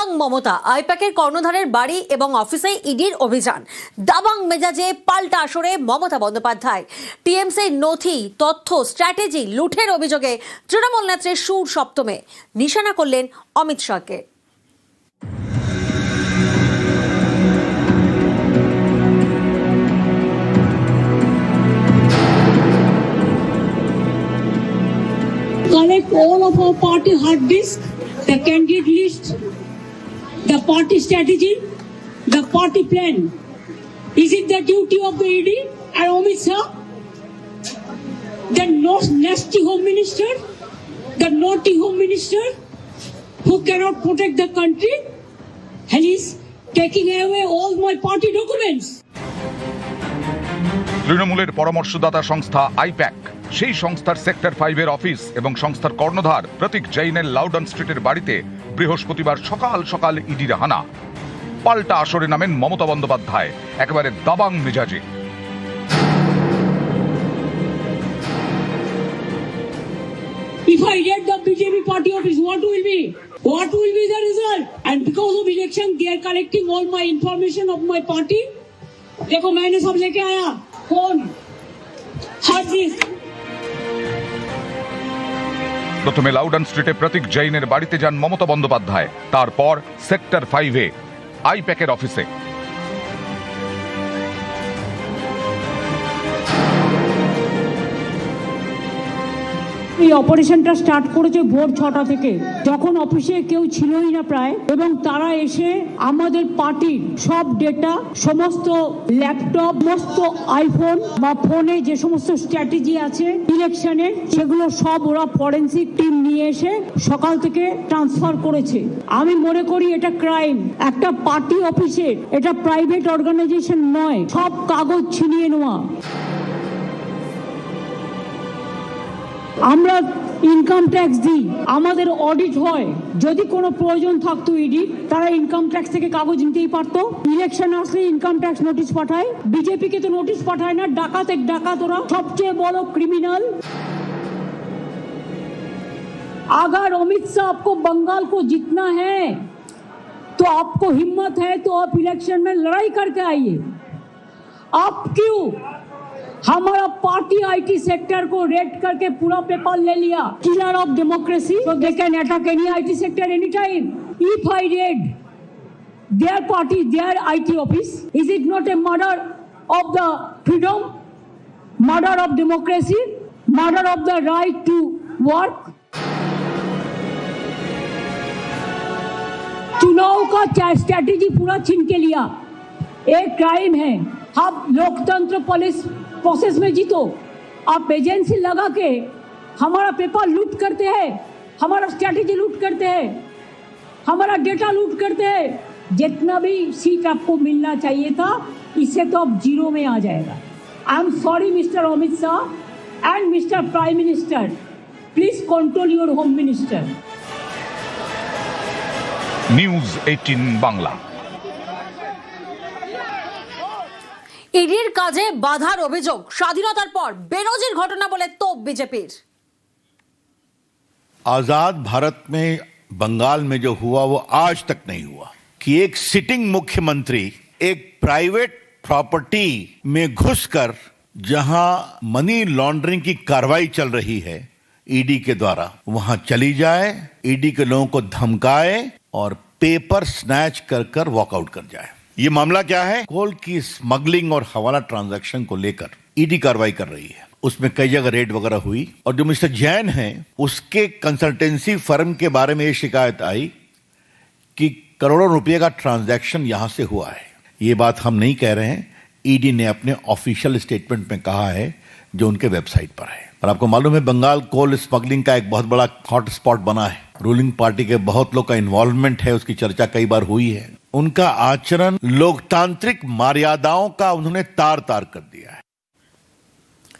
দাবাং মমতা আইপ্যাকের কর্ণধারের বাড়ি এবং অফিসে ইডির অভিযান। দাবাং মেজাজে পাল্টা আসরে মমতা বন্দ্যোপাধ্যায়। টিএমসির নথি, তথ্য, স্ট্র্যাটেজি লুঠের অভিযোগে তৃণমূল নেত্রীর সুর সপ্তমে নিশানা করলেন অমিত শাহকে। Collect all of our party hard disk, the candidate list, the party strategy, the party plan. Is it the duty of the ED and Amit Shah, the nasty home minister, the naughty home minister who cannot protect the country, and is taking away all my party documents? তৃণমূলের পরামর্শদাতা সংস্থা I-PAC, সেই সংস্থার sector 5 এর office এবং সংস্থার কর্ণধার প্রতীক জৈনের Loudon স্ট্রিটের বাড়িতে বৃহস্পতিবার সকাল সকাল ইডির হানা। পাল্টা আসরে নামেন মমতা বন্দ্যোপাধ্যায় একেবারে দাবাং মেজাজে। If I get the BJP party office, what will be? What will be the result? And because of election, they are collecting all my information of my party. देखो मैंने सब लेके आया, फोन, हार्ड डिस्क। প্রথমে Loudon স্ট্রিটে প্রতীক জৈনের বাড়িতে যান মমতা বন্দ্যোপাধ্যায়, তারপর সেক্টর 5 এ আইপ্যাকের অফিসে। এই অপারেশনটা স্টার্ট করেছে ভোর 6টা থেকে, যখন অফিসে কেউ ছিলই না প্রায়, এবং তারা এসে আমাদের পার্টির সব ডেটা, সমস্ত ল্যাপটপ, সমস্ত আইফোন বা ফোনে যে সমস্ত স্ট্র্যাটেজি আছে ইলেকশনের, সেগুলো সব ওরা ফরেন্সিক টিম নিয়ে এসে সকাল থেকে ট্রান্সফার করেছে। আমি মনে করি এটা ক্রাইম। একটা পার্টি অফিসের, এটা প্রাইভেট অর্গানাইজেশন নয়, সব কাগজ ছিনিয়ে নেওয়া। আমরা ইনকাম ট্যাক্স দিই, আমাদের অডিট হয়, যদি কোনো প্রয়োজন থাকতো ইডি, তারা ইনকাম ট্যাক্স থেকে কাগজ নিতেই পারতো। ইলেকশন আসলে ইনকাম ট্যাক্স নোটিশ পাঠায়, বিজেপি কে তো নোটিশ পাঠায় না। ডাকাত এক ডাকাত, ওরা সবচেয়ে বড় ক্রিমিনাল। अगर अमित शाह आपको बंगाल को जीतना है तो आपको हिम्मत है तो आप इलेक्शन में लड़ाई करके आइए। आप क्यों हमारा पार्टी आईटी सेक्टर को रेड करके पूरा पेपर ले लिया? Killer of democracy, so they can attack any IT sector anytime. If I raid their party, their IT office, is it not a murder of the freedom, murder of democracy, murder of the right to work? चुनाव का strategy पूरा छीन के लिया, एक crime है। आप लोकतंत्र पुलिस प्रोसेस में जीतो, आप एजेंसी लगा के हमारा पेपर लूट करते हैं, हमारा स्ट्रैटेजी लूट करते हैं, हमारा डेटा लूट करते हैं। जितना भी सीट आपको मिलना चाहिए था, इससे तो अब जीरो में आ जाएगा। I am sorry mister Amit Shah and mister prime minister, please control your home minister. News 18 Bangla. ইডির কাজে বাধার অভিযোগ স্বাধীনতার পর বেনজির ঘটনা বলে তোপ বিজেপির। आजाद भारत में बंगाल में जो हुआ वो आज तक नहीं हुआ कि एक सिटिंग मुख्यमंत्री एक प्राइवेट प्रॉपर्टी में घुसकर जहां मनी लॉन्ड्रिंग की कार्रवाई चल रही है ईडी के द्वारा, वहां चली जाए, ईडी के लोगों को धमकाए और पेपर स्नैच कर वॉकआउट कर जाए। ये मामला क्या है? कोल की स्मगलिंग और हवाला ट्रांजैक्शन को लेकर ईडी कार्रवाई कर रही है। उसमें कई जगह रेड वगैरह हुई, और जो मिस्टर जैन है उसके कंसल्टेंसी फर्म के बारे में ये शिकायत आई कि करोड़ों रुपए का ट्रांजैक्शन यहां से हुआ है। ये बात हम नहीं कह रहे हैं, ईडी ने अपने ऑफिशियल स्टेटमेंट में कहा है, जो उनके वेबसाइट पर है। और आपको मालूम है बंगाल कोल स्मगलिंग का एक बहुत बड़ा हॉट स्पॉट बना है। रूलिंग पार्टी के बहुत लोग का इन्वॉल्वमेंट है, उसकी चर्चा कई बार हुई है। उनका आचरण लोकतांत्रिक मर्यादाओं का उन्होंने तार तार कर दिया है।